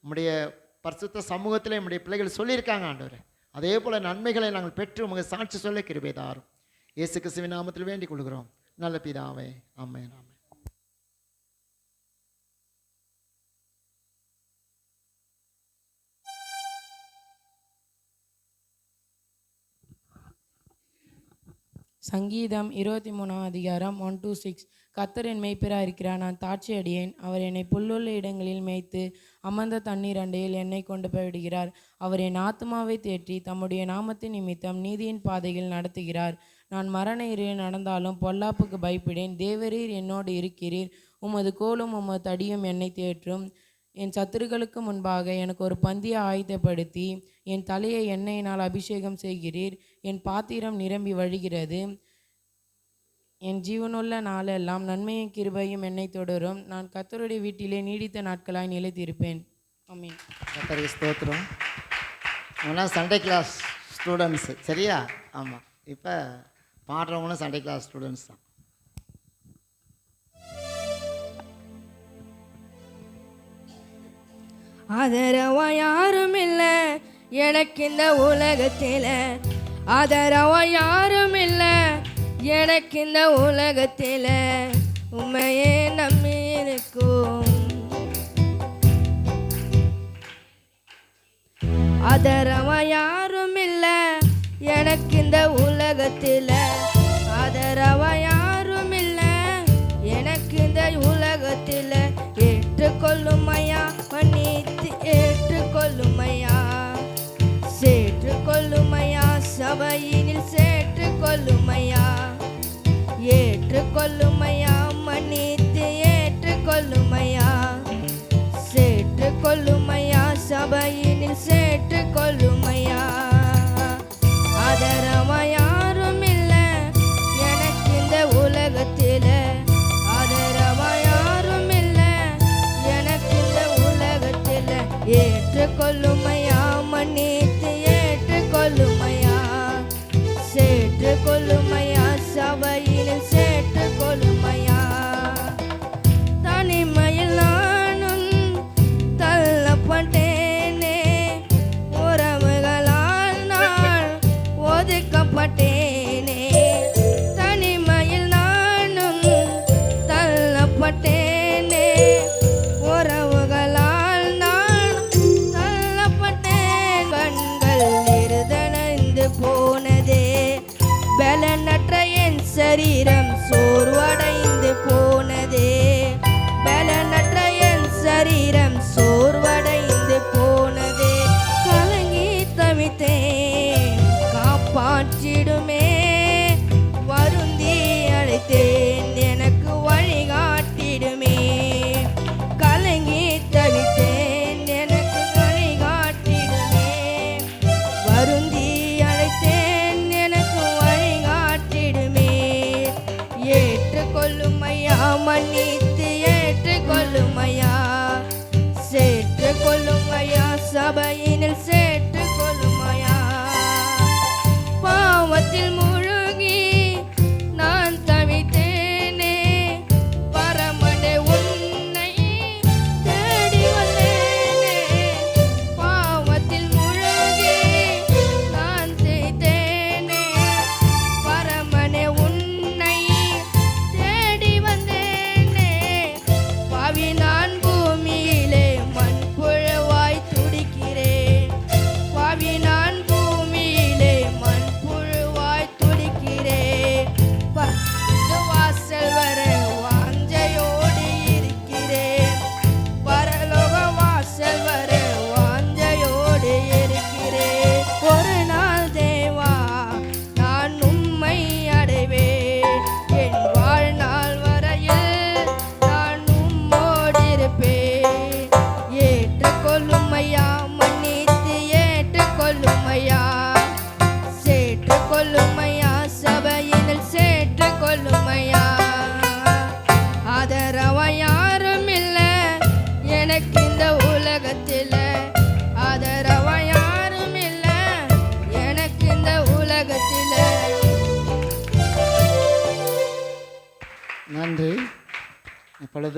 உம்முடைய பரிசுத்த சமூகத்தில் நம்முடைய பிள்ளைகள் சொல்லியிருக்காங்க ஆண்டவரே. அதே போல் நன்மைகளை நாங்கள் பெற்று உங்கள் சாட்சி சொல்ல கிருபை தாரும். இயேசு கிறிஸ்துவின் நாமத்தில் வேண்டிக் கொள்கிறோம் நல்ல பிதாவே. ஆமென். ஆமென். சங்கீதம் 23 1-6. கர்த்தர் என் மேய்ப்பராக இருக்கிறார், நான் தாட்சி அடியேன். அவர் என்னை புல்லுள்ள இடங்களில் மேய்த்து அமர்ந்த தண்ணீர் அண்டையில் என்னை கொண்டு போய்விடுகிறார். அவர் என் ஆத்துமாவை தேற்றி தம்முடைய நாமத்தின் நிமித்தம் நீதியின் பாதையில் நடத்துகிறார். நான் மரண இருளில் நடந்தாலும் பொல்லாப்புக்கு பயப்படேன். தேவரீர் என்னோடு இருக்கிறீர். உமது கோலும் உமது தடியும் என்னை தேற்றும். என் சத்துருக்களுக்கு முன்பாக எனக்கு ஒரு பந்தியை ஆயத்தப்படுத்தி என் தலையை எண்ணெயினால் அபிஷேகம் செய்கிறீர். என் பாத்திரம் நிரம்பி வழிகிறது. என் ஜீவனுள்ள நாளெல்லாம் நன்மையும் கிருபையும் என்னை தொடரும். நான் கர்த்தருடைய வீட்டிலே நீடித்த நாட்களாய் நிலைத்திருப்பேன். ஆமென். கர்த்தருக்கு ஸ்தோத்திரம். அவங்களாம் சண்டே கிளாஸ் ஸ்டூடெண்ட்ஸு, சரியா? ஆமாம். இப்போ பாடுறவங்களும் சண்டே கிளாஸ் ஸ்டூடெண்ட்ஸ் தான். ஆதரவா யாரும் இல்லை எனக்கு இந்த உலகத்தில், ஆதரவா யாரும் இல்லை எனக்கு இந்த உலகத்தில், உண்மையே நம்பி இருக்கும். ஆதரவா யாரும் இல்லை எனக்கு இந்த உலகத்தில், ஆதரவா யாரும் இல்லை எனக்கு இந்த உலகத்தில். ஏற்றுக்கொள்ளும் ஐயா, மன்னித்து ஏற்றுக்கொள்ளும் ஐயா, சேற்றுக்கொள்ளும் ஐயா, சபையினில் சேற்றுக்கொள்ளும் ஐயா, ஏற்றுக்கொள்ளும் ஐயா, மன்னித்து ஏற்றுக்கொள்ளும் ஐயா, சேற்றுக்கொள்ளும் ஐயா, சபையினில் சேற்றுக்கொள்ளும் ஐயா. ஆதரவா யாரும் இல்லை எனக்கு இந்த உலகத்தில், ஆதரவா யாரும் இல்லை எனக்கு இந்த உலகத்தில். ஏற்றுக்கொள்ளும் ஐயா, மன்னித்து ஏற்றுக்கொள்ளும் ஐயா, சேற்றுக்கொள்ளும் ஐயா, சபையினில் சேற்றுக்கொள்ளும் ஐயா. தனிமையில் நானும் தள்ளப்பட்டேனே, உறவுகளால் நான் ஒதுக்கப்பட்டேனே. தனிமையில் நானும் தள்ளப்பட்டேனே, உறவுகளால் நான் தள்ளப்பட்டேன். கண்கள் இருதணைந்து போனதே, பலனற்ற என் சரீரம் சோர்வடைந்து போனதே, பலனற்ற என் சரீரம் சோர்வடைந்து போனதே. கலங்கி தவித்தேன், காப்பாற்றிடுமே வருந்தி அழைத்தேன், எனக்கு வழிகாட்டிடுமே. கலங்கி தவித்தேன், எனக்கு வழிகாட்டிடுமே, வருந்தி அழைத்தேன், எனக்கு வழிகாட்டிடுமே. ஏற்றுக்கொள்ளும் ஐயா, மன்னித்து ஏற்றுக்கொள்ளும் ஐயா, சேற்றுக்கொள்ளும் ஐயா, சபையினில் சேற்றுக்கொள்ளும் ஐயா. பாவத்தில் முழுகி நான் தவித்தேனே, பரமனே உன்னை தேடி வந்தேனே. பாவத்தில் முழுகி நான் தேய்த்தேனே, பரமனே உன்னை தேடி வந்தேனே. பாவி நான் பூமியிலே மண்புழுவாய் துடிக்கிறேன், பாவி நான் பூமியிலே மண்புழுவாய் துடிக்கிறேன். வாசல் வர வாஞ்சையோடு இருக்கிறேன், பரலோக வாசல் வர வாஞ்சையோடு இருக்கிறேன். ஒரு நாள் தேவா நான் உம்மை அடைவேன், என் வாழ்நாள் வரையில் நான் உம்மோடு இருப்பேன். ஏற்றுக்கொள்ளும் ஐயா, மன்னித்து ஏற்றுக்கொள்ளும் ஐயா, சேற்றுக்கொள்ளும் ஐயா, சபையினில் சேற்றுக்கொள்ளும் ஐயா. ஆதரவா யாரும் இல்லை எனக்கு இந்த உலகத்தில், ஆதரவா யாரும் இல்லை எனக்கு இந்த உலகத்தில். நன்றி. இப்பொழுது